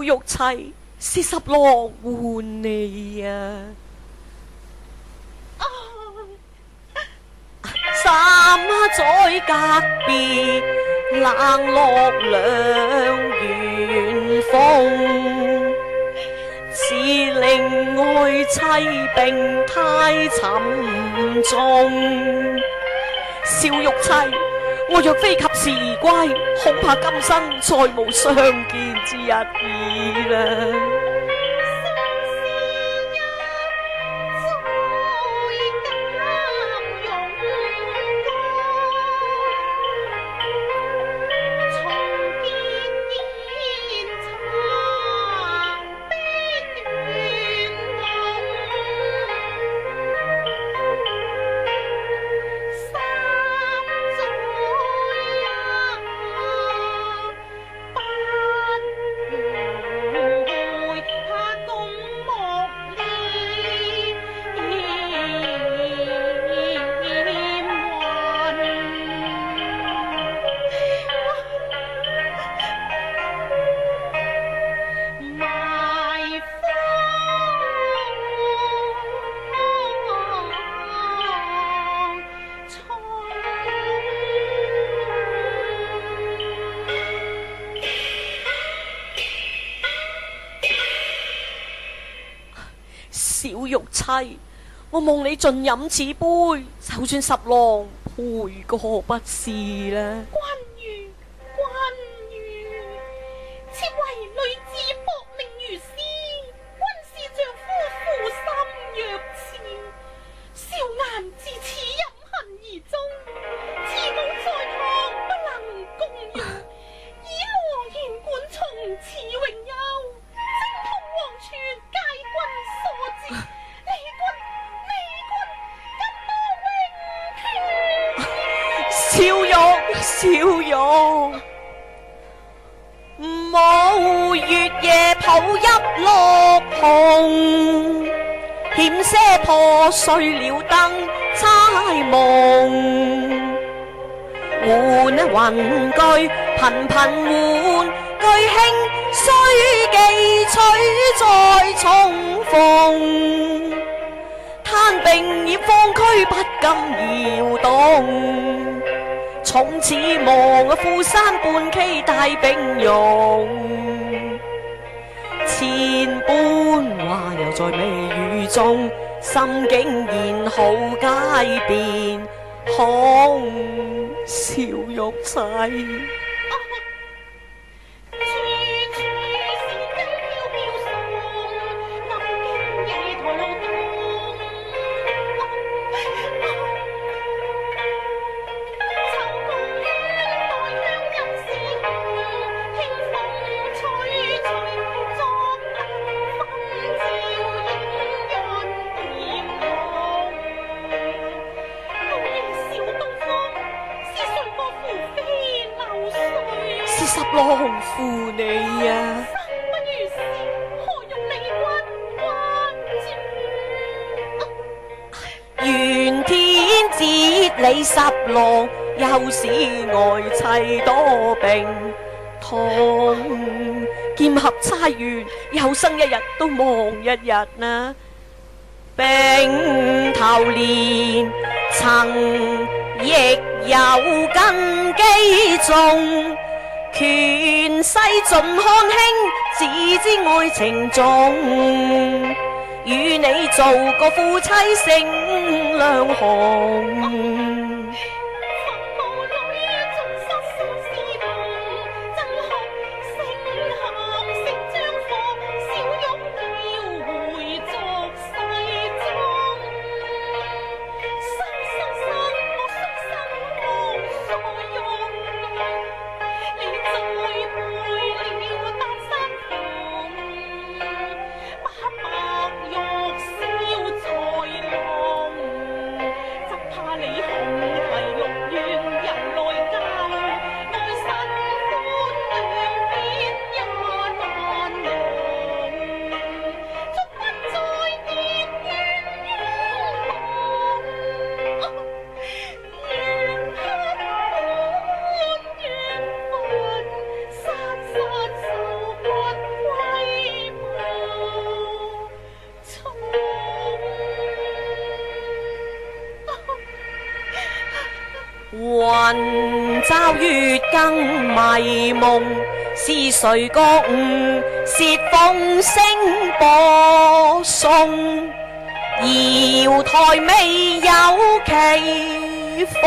玉砌是十郎喚你啊！三載隔別，冷落兩元風，似令愛妻病太沉重。小玉妻，我若非及時而歸，恐怕今生再無相見之日矣啦。小玉妻，我望你盡飲此杯，就算十郎陪過不是啦。關羽，妾為女子薄命如斯，均是丈夫負心若痴。少顏自此飲恨而終，慈母在堂不能共用，以羅言館從此永休。征討黃泉皆君所致，離君今多永訣。冇月夜抱泣落紅，險些破碎了燈猜夢。換雲句頻頻換句輕，須記取再重逢。攤並葉方區不禁搖動，從此望富山半溪大並容，千般話又在微語中，心境然好皆變，恐小玉妻。十郎負你啊！生不如死，何用理君關注？願天折你十郎，又使愛妻多病痛。劍合釵圓，有生一日都忘一日啊！並頭連曾亦有根基重，權勢盡看輕，只知愛情重。與你做個夫妻勝兩行。雲罩月更迷夢，是誰覺悟？竊鳳聲播送，瑤台未有奇逢。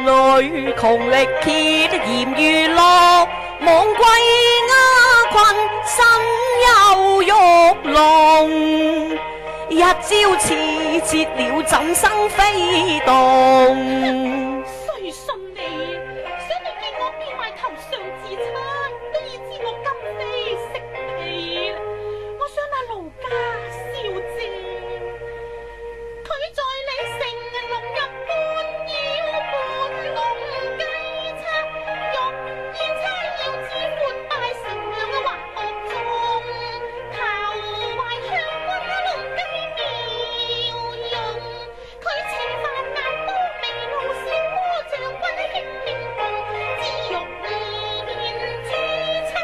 女窮力竭嫌娛樂，忘歸鴉群身有玉龍。一朝刺折了怎生飛動？誰信你？想你見我變賣頭上自猜，都已知我今非昔比。我想那盧家小姐，佢在你城龍入半腰半龍計策，欲宴差要指闊拜成兩個華學中，投懷向君龍計妙用。佢情犯眼多微露線魔將軍輕面紅，只欲意見珠釵，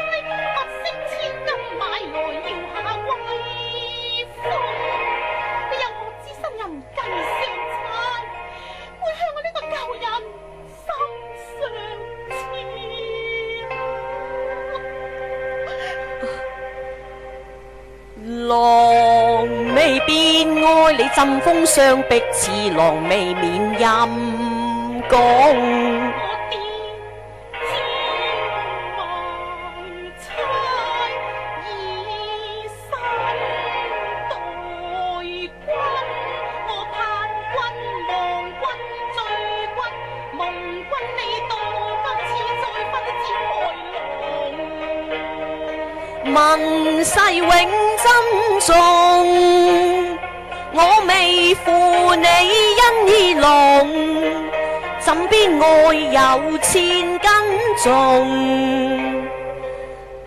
不惜千金買來耀下威風。又何知新人計上猜，會向我呢個舊人心上刺。狼未變愛你針鋒相逼，似狼未免陰公。我點知迷猜，以身待君。我盼君望君醉君，夢君你到不似再分展開朗。問世永珍重，我未負你恩義濃，枕邊愛有千斤重。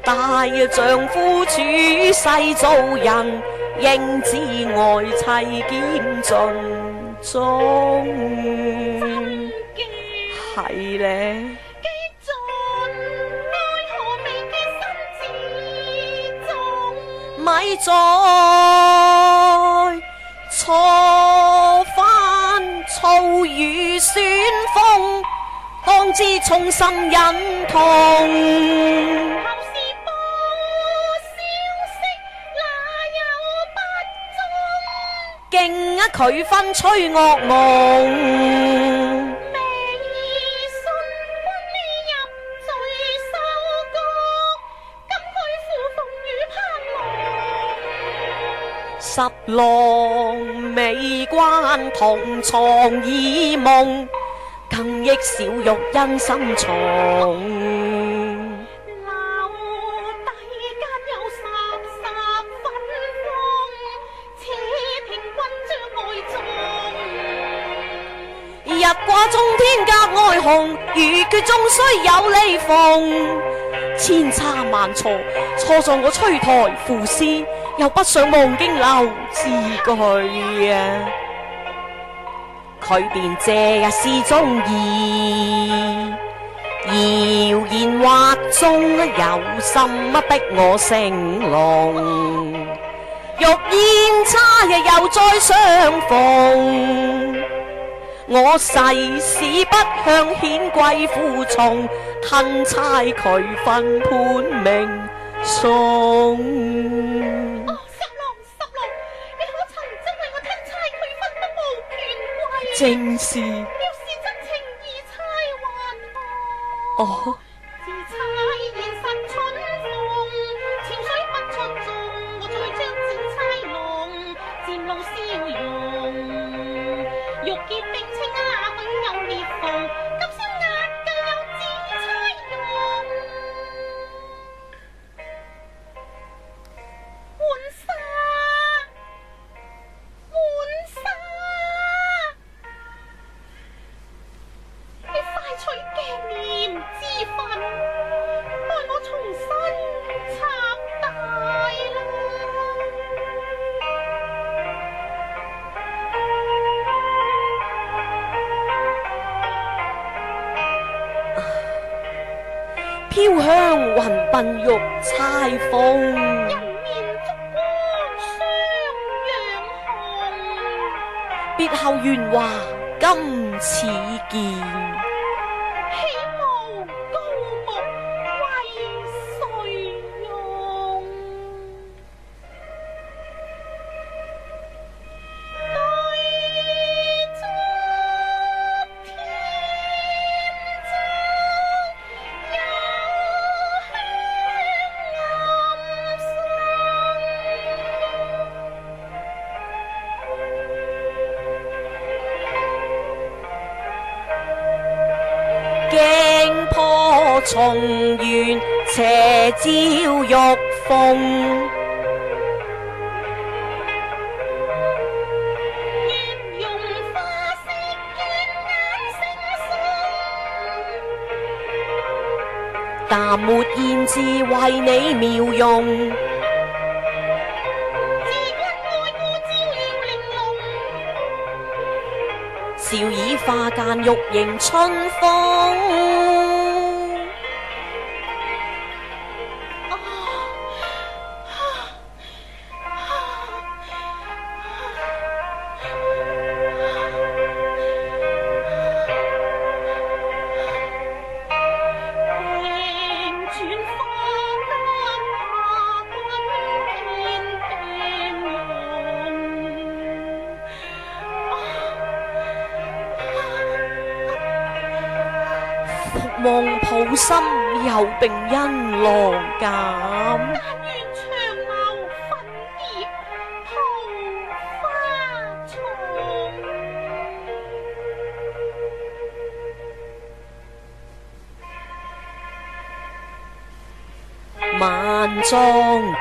大丈夫處世做人，應知愛妻兼盡忠。係咧。咪再錯翻醋雨旋風，當知衷心忍痛。後事報消息，哪有不忠？徑一佢分吹惡夢。十郎未關同床異夢，更憶小玉因心重。樓底間有十分風，且聽君將愛中。日掛中天格愛紅，如決終須有利逢。千差萬錯，錯在我吹台賦詩，又不想望經流字句啊！佢便借詩中意，謠言惑中有心逼我成龍，欲宴差日又再相逢。我誓死不向顯貴負從，吞差佢分判命送。十郎，你可曾真為我吞差佢分不無權貴？正是。要是真情義差還好。哦。自差現實蠢鳳，潮水不出眾，我再將自差弄，漸露笑容。玉潔冰清哪許有裂縫？今宵壓計有自差用。浣紗，你快取鏡念之分，待我重新插帶啦。飄香雲鬢玉釵鳳。人面燭光雙樣紅，別後圓華今似見。豈無高木為誰用？對燭天中有驚破重圓斜照玉鳳。月容花色見眼惺忪，但沒言字為你描容。只因愛故照耀玲瓏，笑倚花間玉迎春風。望抱心有病因浪減。但願長矛粉葉桃花重。晚妝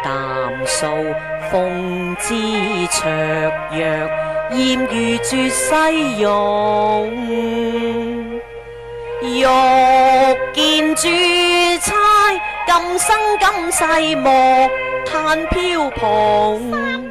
淡素，鳳姿綽約，艷如絕世容。欲見珠釵，今生今世莫嘆飄蓬。